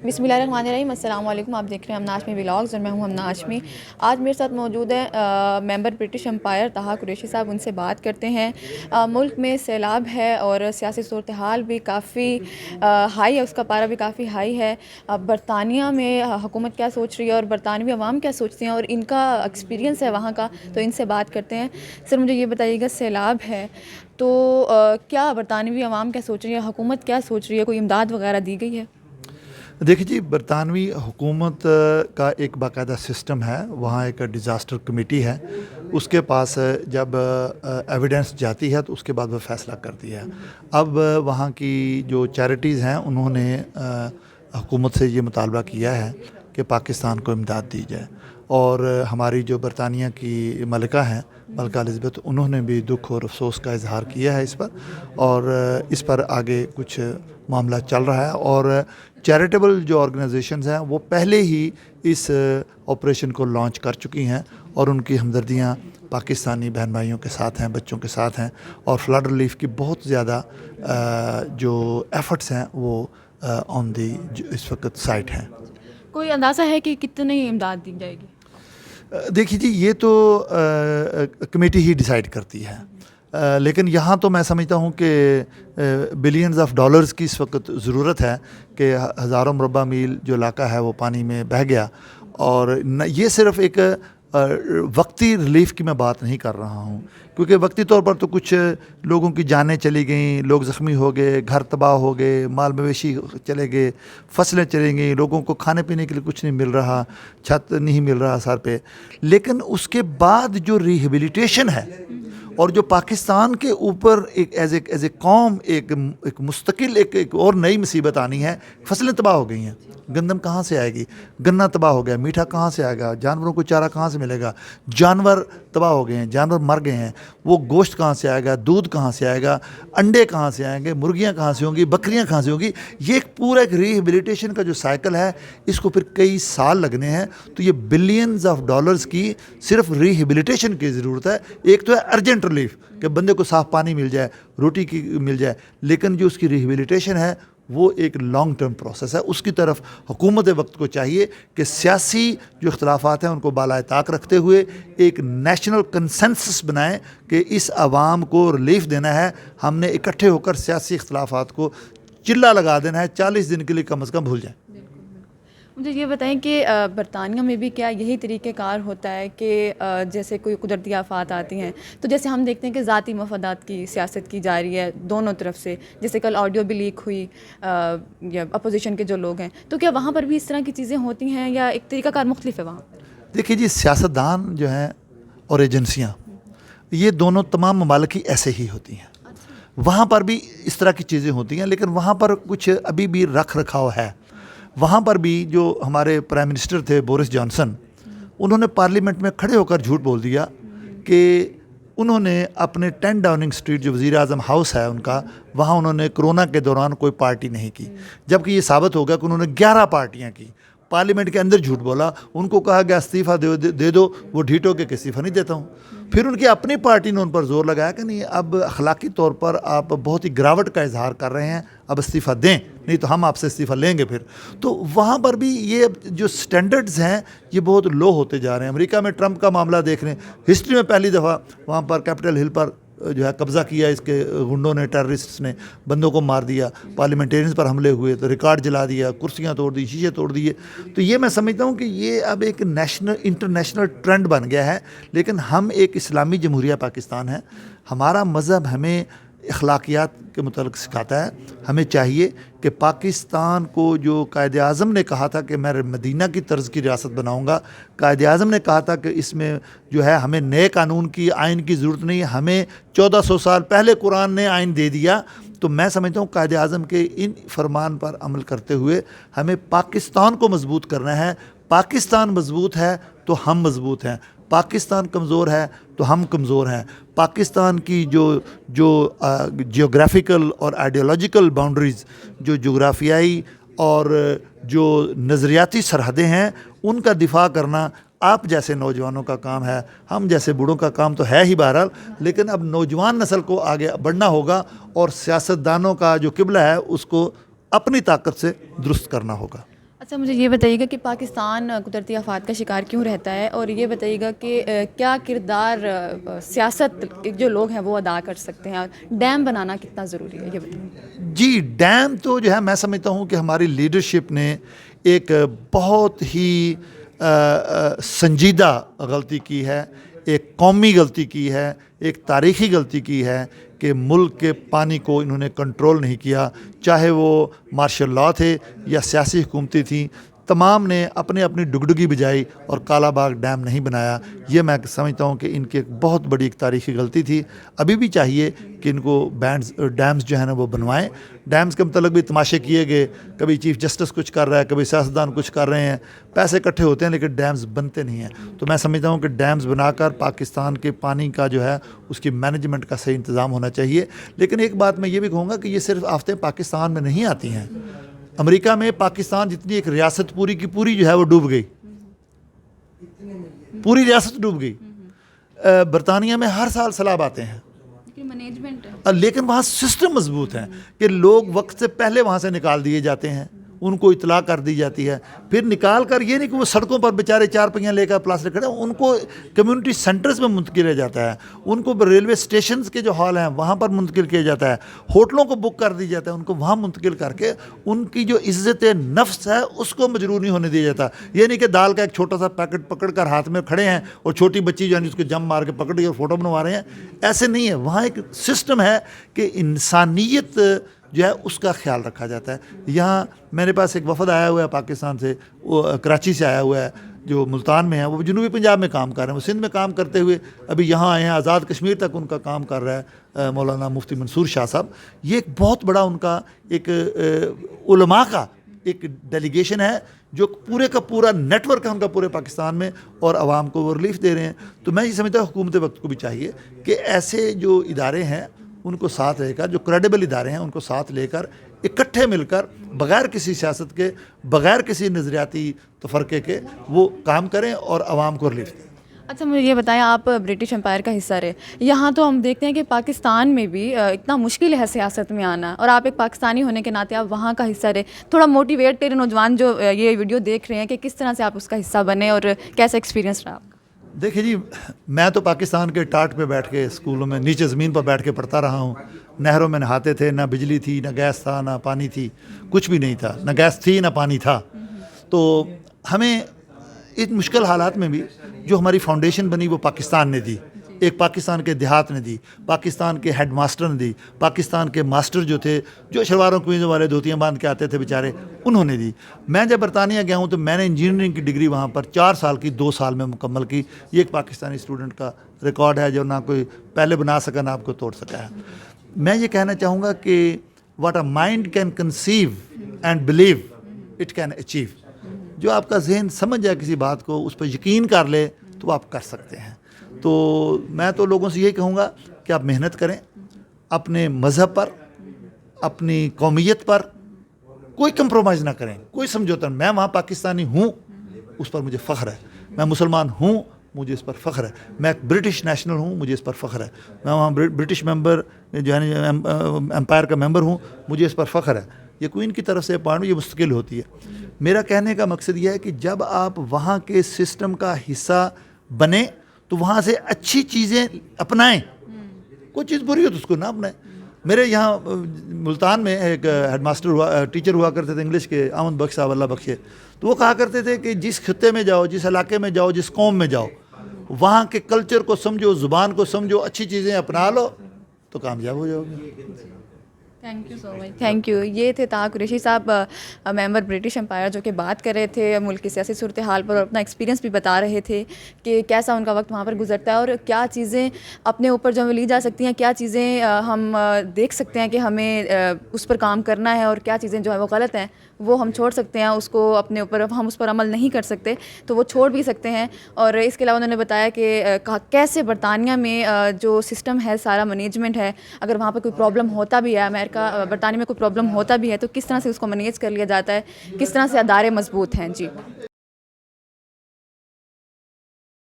بسم اللہ الرحمن الرحیم، السلام علیکم۔ آپ دیکھ رہے ہیں ہمنا ہاشمی ولاگز اور میں ہوں ہمنا ہاشمی۔ آج میرے ساتھ موجود ہے ممبر برٹش امپائر طہا قریشی صاحب، ان سے بات کرتے ہیں۔ ملک میں سیلاب ہے اور سیاسی صورتحال بھی کافی ہائی ہے، اس کا پارہ بھی کافی ہائی ہے۔ برطانیہ میں حکومت کیا سوچ رہی ہے اور برطانوی عوام کیا سوچتے ہیں اور ان کا ایکسپیرینس ہے وہاں کا، تو ان سے بات کرتے ہیں۔ سر مجھے یہ بتائیے گا، سیلاب ہے تو کیا برطانوی عوام کیا سوچ رہی ہے، حکومت کیا سوچ رہی ہے، کوئی امداد وغیرہ دی گئی ہے؟ دیکھیے جی، برطانوی حکومت کا ایک باقاعدہ سسٹم ہے، وہاں ایک ڈیزاسٹر کمیٹی ہے، اس کے پاس جب ایویڈنس جاتی ہے تو اس کے بعد وہ فیصلہ کرتی ہے۔ اب وہاں کی جو چیریٹیز ہیں انہوں نے حکومت سے یہ مطالبہ کیا ہے کہ پاکستان کو امداد دی جائے، اور ہماری جو برطانیہ کی ملکہ ہیں، ملکہ الزبتھ، انہوں نے بھی دکھ اور افسوس کا اظہار کیا ہے اس پر، اور اس پر آگے کچھ معاملہ چل رہا ہے۔ اور چیریٹیبل جو آرگنائزیشنز ہیں وہ پہلے ہی اس آپریشن کو لانچ کر چکی ہیں، اور ان کی ہمدردیاں پاکستانی بہن بھائیوں کے ساتھ ہیں، بچوں کے ساتھ ہیں، اور فلڈ ریلیف کی بہت زیادہ جو ایفرٹس ہیں وہ آن دی اس وقت سائٹ ہیں۔ کوئی اندازہ ہے کہ کتنی امداد دی جائے گی؟ دیکھیے جی، یہ تو کمیٹی ہی ڈیسائیڈ کرتی ہے، لیکن یہاں تو میں سمجھتا ہوں کہ بلینز آف ڈالرز کی اس وقت ضرورت ہے، کہ ہزاروں مربع میل جو علاقہ ہے وہ پانی میں بہہ گیا، اور یہ صرف ایک وقتی ریلیف کی میں بات نہیں کر رہا ہوں، کیونکہ وقتی طور پر تو کچھ لوگوں کی جانیں چلی گئیں، لوگ زخمی ہو گئے، گھر تباہ ہو گئے، مال مویشی چلے گئے، فصلیں چلیں گئیں، لوگوں کو کھانے پینے کے لیے کچھ نہیں مل رہا، چھت نہیں مل رہا سر پہ۔ لیکن اس کے بعد جو ریہیبلیٹیشن ہے، اور جو پاکستان کے اوپر ایک ایز اے قوم ایک مستقل ایک اور نئی مصیبت آنی ہے۔ فصلیں تباہ ہو گئی ہیں، گندم کہاں سے آئے گی، گنا تباہ ہو گیا، میٹھا کہاں سے آئے گا، جانوروں کو چارہ کہاں سے ملے گا، جانور تباہ ہو گئے ہیں، جانور مر گئے ہیں، وہ گوشت کہاں سے آئے گا، دودھ کہاں سے آئے گا، انڈے کہاں سے آئیں گے، مرغیاں کہاں سے ہوں گی، بکریاں کہاں سے ہوں گی۔ یہ ایک پورا ایک ریہیبلیٹیشن کا جو سائیکل ہے، اس کو پھر کئی سال لگنے ہیں، تو یہ بلینز آف ڈالرز کی صرف ریہیبلیٹیشن کی ضرورت ہے۔ ایک تو ہے ارجنٹ ریلیف، کہ بندے کو صاف پانی مل جائے، روٹی کی مل جائے، لیکن جو اس کی ریہیبلیٹیشن ہے وہ ایک لانگ ٹرم پروسیس ہے۔ اس کی طرف حکومت وقت کو چاہیے کہ سیاسی جو اختلافات ہیں ان کو بالائے طاق رکھتے ہوئے ایک نیشنل کنسنسس بنائیں کہ اس عوام کو ریلیف دینا ہے۔ ہم نے اکٹھے ہو کر سیاسی اختلافات کو چلہ لگا دینا ہے، 40 دن کے لیے کم از کم بھول جائیں۔ مجھے یہ بتائیں کہ برطانیہ میں بھی کیا یہی طریقہ کار ہوتا ہے کہ جیسے کوئی قدرتی آفات آتی ہیں تو جیسے ہم دیکھتے ہیں کہ ذاتی مفادات کی سیاست کی جا رہی ہے دونوں طرف سے، جیسے کل آڈیو بھی لیک ہوئی یا اپوزیشن کے جو لوگ ہیں، تو کیا وہاں پر بھی اس طرح کی چیزیں ہوتی ہیں یا ایک طریقہ کار مختلف ہے وہاں؟ دیکھیے جی، سیاستدان جو ہیں اور ایجنسیاں، یہ دونوں تمام ممالک کی ایسے ہی ہوتی ہیں۔ وہاں پر بھی اس طرح کی چیزیں ہوتی ہیں، لیکن وہاں پر کچھ ابھی بھی رکھ رکھاؤ ہے۔ وہاں پر بھی جو ہمارے پرائم منسٹر تھے بورس جانسن، انہوں نے پارلیمنٹ میں کھڑے ہو کر جھوٹ بول دیا کہ انہوں نے اپنے 10 ڈاؤننگ اسٹریٹ جو وزیر اعظم ہاؤس ہے ان کا، وہاں انہوں نے کرونا کے دوران کوئی پارٹی نہیں کی، جبکہ یہ ثابت ہو گیا کہ انہوں نے 11 پارٹیاں کی۔ پارلیمنٹ کے اندر جھوٹ بولا، ان کو کہا گیا استعفیٰ دے دو، وہ ڈھیٹ ہو کے کہ استعفیٰ نہیں دیتا ہوں۔ پھر ان کی اپنی پارٹی نے ان پر زور لگایا کہ نہیں، اب اخلاقی طور پر آپ بہت ہی گراوٹ کا اظہار کر رہے ہیں، اب استعفیٰ دیں، نہیں تو ہم آپ سے استعفیٰ لیں گے۔ پھر تو وہاں پر بھی یہ جو سٹینڈرڈز ہیں یہ بہت لو ہوتے جا رہے ہیں۔ امریکہ میں ٹرمپ کا معاملہ دیکھ رہے ہیں، ہسٹری میں پہلی دفعہ وہاں پر کیپٹل ہل پر جو ہے قبضہ کیا، اس کے گنڈوں نے، ٹیررسٹس نے بندوں کو مار دیا، پارلیمنٹیرینز پر حملے ہوئے تو ریکارڈ جلا دیا، کرسیاں توڑ دی، شیشے توڑ دیے۔ تو یہ میں سمجھتا ہوں کہ یہ اب ایک انٹرنیشنل ٹرینڈ بن گیا ہے، لیکن ہم ایک اسلامی جمہوریہ پاکستان ہے، ہمارا مذہب ہمیں اخلاقیات کے متعلق سکھاتا ہے۔ ہمیں چاہیے کہ پاکستان کو جو قائد اعظم نے کہا تھا کہ میں مدینہ کی طرز کی ریاست بناؤں گا، قائد اعظم نے کہا تھا کہ اس میں جو ہے ہمیں نئے قانون کی، آئین کی ضرورت نہیں، ہمیں 1400 سال پہلے قرآن نے آئین دے دیا۔ تو میں سمجھتا ہوں قائد اعظم کے ان فرمان پر عمل کرتے ہوئے ہمیں پاکستان کو مضبوط کرنا ہے۔ پاکستان مضبوط ہے تو ہم مضبوط ہیں، پاکستان کمزور ہے تو ہم کمزور ہیں۔ پاکستان کی جو جیوگرافیکل اور آئیڈیالوجیکل باؤنڈریز، جو جغرافیائی اور جو نظریاتی سرحدیں ہیں، ان کا دفاع کرنا آپ جیسے نوجوانوں کا کام ہے، ہم جیسے بوڑھوں کا کام تو ہے ہی بہرحال، لیکن اب نوجوان نسل کو آگے بڑھنا ہوگا اور سیاستدانوں کا جو قبلہ ہے اس کو اپنی طاقت سے درست کرنا ہوگا۔ اچھا مجھے یہ بتائیے گا کہ پاکستان قدرتی آفات کا شکار کیوں رہتا ہے، اور یہ بتائیے گا کہ کیا کردار سیاست جو لوگ ہیں وہ ادا کر سکتے ہیں، اور ڈیم بنانا کتنا ضروری ہے یہ بتائیے۔ جی ڈیم تو جو ہے میں سمجھتا ہوں کہ ہماری لیڈرشپ نے ایک بہت ہی سنجیدہ غلطی کی ہے، ایک قومی غلطی کی ہے، ایک تاریخی غلطی کی ہے کہ ملک کے پانی کو انہوں نے کنٹرول نہیں کیا، چاہے وہ مارشل لاء تھے یا سیاسی حکومتیں تھیں، تمام نے اپنے اپنی ڈگڈگی بجائی اور کالا باغ ڈیم نہیں بنایا۔ یہ میں سمجھتا ہوں کہ ان کی ایک بہت بڑی ایک تاریخی غلطی تھی۔ ابھی بھی چاہیے کہ ان کو ڈیمز جو ہے نا وہ بنوائیں۔ ڈیمز کے متعلق بھی تماشے کیے گئے، کبھی چیف جسٹس کچھ کر رہا ہے، کبھی سیاستدان کچھ کر رہے ہیں، پیسے اکٹھے ہوتے ہیں لیکن ڈیمز بنتے نہیں ہیں۔ تو میں سمجھتا ہوں کہ ڈیمز بنا کر پاکستان کے پانی کا جو ہے اس کی مینجمنٹ کا صحیح انتظام ہونا چاہیے۔ لیکن ایک بات میں یہ بھی کہوں گا کہ یہ صرف آفتیں پاکستان میں نہیں آتی ہیں۔ امریکہ میں پاکستان جتنی ایک ریاست پوری کی پوری جو ہے وہ ڈوب گئی، پوری ریاست ڈوب گئی۔ برطانیہ میں ہر سال سیلاب آتے ہیں، مینجمنٹ لیکن وہاں سسٹم مضبوط ہیں کہ لوگ وقت سے پہلے وہاں سے نکال دیے جاتے ہیں، ان کو اطلاع کر دی جاتی ہے، پھر نکال کر یہ نہیں کہ وہ سڑکوں پر بیچارے چار پہیاں لے کر پلاسٹک کھڑے، ان کو کمیونٹی سینٹرز میں منتقل کیا جاتا ہے، ان کو ریلوے اسٹیشنز کے جو ہال ہیں وہاں پر منتقل کیا جاتا ہے، ہوٹلوں کو بک کر دی جاتا ہے، ان کو وہاں منتقل کر کے ان کی جو عزت نفس ہے اس کو مجروح نہیں ہونے دیا جاتا۔ یہ نہیں کہ دال کا ایک چھوٹا سا پیکٹ پکڑ کر ہاتھ میں کھڑے ہیں اور چھوٹی بچی جو ہے اس کو جم مار کے پکڑ کے اور فوٹو بنوا رہے ہیں، ایسے نہیں ہے۔ وہاں ایک سسٹم ہے کہ انسانیت جو ہے اس کا خیال رکھا جاتا ہے۔ یہاں میرے پاس ایک وفد آیا ہوا ہے پاکستان سے، وہ کراچی سے آیا ہوا ہے، جو ملتان میں ہے، وہ جنوبی پنجاب میں کام کر رہے ہیں، وہ سندھ میں کام کرتے ہوئے ابھی یہاں آئے ہیں، آزاد کشمیر تک ان کا کام کر رہا ہے مولانا مفتی منصور شاہ صاحب۔ یہ ایک بہت بڑا ان کا ایک علماء کا ایک ڈیلیگیشن ہے جو پورے کا پورا نیٹ ورک ہے ان کا پورے پاکستان میں، اور عوام کو وہ ریلیف دے رہے ہیں۔ تو میں یہ سمجھتا ہوں حکومت وقت کو بھی چاہیے کہ ایسے جو ادارے ہیں ان کو ساتھ لے کر، جو کریڈیبل ادارے ہیں ان کو ساتھ لے کر، اکٹھے مل کر، بغیر کسی سیاست کے، بغیر کسی نظریاتی تفرقے کے وہ کام کریں اور عوام کو ریلیف دیں۔ اچھا مجھے یہ بتائیں، آپ برٹش امپائر کا حصہ رہے، یہاں تو ہم دیکھتے ہیں کہ پاکستان میں بھی اتنا مشکل ہے سیاست میں آنا، اور آپ ایک پاکستانی ہونے کے ناطے آپ وہاں کا حصہ رہے، تھوڑا موٹیویٹ کریں نوجوان جو یہ ویڈیو دیکھ رہے ہیں کہ کس طرح سے آپ اس کا حصہ بنے اور کیسا ایکسپیرینس رہا آپ کا۔ دیکھیں جی، میں تو پاکستان کے ٹاٹ پہ بیٹھ کے اسکولوں میں نیچے زمین پر بیٹھ کے پڑھتا رہا ہوں، نہروں میں نہاتے تھے، نہ بجلی تھی، نہ گیس تھا، نہ پانی تھی، کچھ بھی نہیں تھا، نہ گیس تھی نہ پانی تھا۔ تو ہمیں ان مشکل حالات میں بھی جو ہماری فاؤنڈیشن بنی وہ پاکستان نے دی، ایک پاکستان کے دیہات نے دی، پاکستان کے ہیڈ ماسٹر نے دی، پاکستان کے ماسٹر جو تھے، جو شلواروں قمیضوں والے دھوتیاں باندھ کے آتے تھے بیچارے، انہوں نے دی۔ میں جب برطانیہ گیا ہوں تو میں نے انجینئرنگ کی ڈگری وہاں پر 4 سال کی 2 سال میں مکمل کی۔ یہ ایک پاکستانی اسٹوڈنٹ کا ریکارڈ ہے جو نہ کوئی پہلے بنا سکا نہ آپ کو توڑ سکا ہے۔ میں یہ کہنا چاہوں گا کہ what a mind can conceive and believe it can achieve. جو آپ کا ذہن سمجھ جائے کسی بات کو، اس پر یقین کر لے تو آپ کر سکتے ہیں۔ تو میں تو لوگوں سے یہی کہوں گا کہ آپ محنت کریں، اپنے مذہب پر، اپنی قومیت پر کوئی کمپرومائز نہ کریں، کوئی سمجھوتا نہیں۔ میں وہاں پاکستانی ہوں، اس پر مجھے فخر ہے۔ میں مسلمان ہوں، مجھے اس پر فخر ہے۔ میں ایک برٹش نیشنل ہوں، مجھے اس پر فخر ہے۔ میں وہاں برٹش ممبر جو ہے امپائر کا ممبر ہوں، مجھے اس پر فخر ہے۔ یہ کوئین کی طرف سے اپوائنٹمنٹ یہ مستقل ہوتی ہے۔ میرا کہنے کا مقصد یہ ہے کہ جب آپ وہاں کے سسٹم کا حصہ بنیں تو وہاں سے اچھی چیزیں اپنائیں، کوئی چیز بری ہو تو اس کو نہ اپنائیں۔ میرے یہاں ملتان میں ایک ہیڈ ماسٹر ٹیچر ہوا کرتے تھے انگلش کے، آمد بخش صاحب اللہ بخشے، تو وہ کہا کرتے تھے کہ جس خطے میں جاؤ، جس علاقے میں جاؤ، جس قوم میں جاؤ، وہاں کے کلچر کو سمجھو، زبان کو سمجھو، اچھی چیزیں اپنا لو تو کامیاب ہو جاؤ گے۔ Thank you so much, thank you. یہ تھے طاہر قریشی صاحب، ممبر برٹش امپائر، جو کہ بات کر رہے تھے ملک کی سیاسی صورتحال پر اور اپنا ایکسپیرینس بھی بتا رہے تھے کہ کیسا ان کا وقت وہاں پر گزرتا ہے اور کیا چیزیں اپنے اوپر جو لی جا سکتی ہیں، کیا چیزیں ہم دیکھ سکتے ہیں کہ ہمیں اس پر کام کرنا ہے، اور کیا چیزیں جو ہیں وہ غلط ہیں وہ ہم چھوڑ سکتے ہیں، اس کو اپنے اوپر ہم اس پر عمل نہیں کر سکتے تو وہ چھوڑ بھی سکتے ہیں۔ اور اس کے علاوہ انہوں نے بتایا کہ کیسے برطانیہ میں جو سسٹم ہے، سارا مینجمنٹ ہے، اگر وہاں پہ کوئی پرابلم ہوتا بھی ہے، برطانیہ میں کوئی پرابلم ہوتا بھی ہے تو کس طرح سے اس کو مینیج کر لیا جاتا ہے، کس طرح سے ادارے مضبوط ہیں۔ جی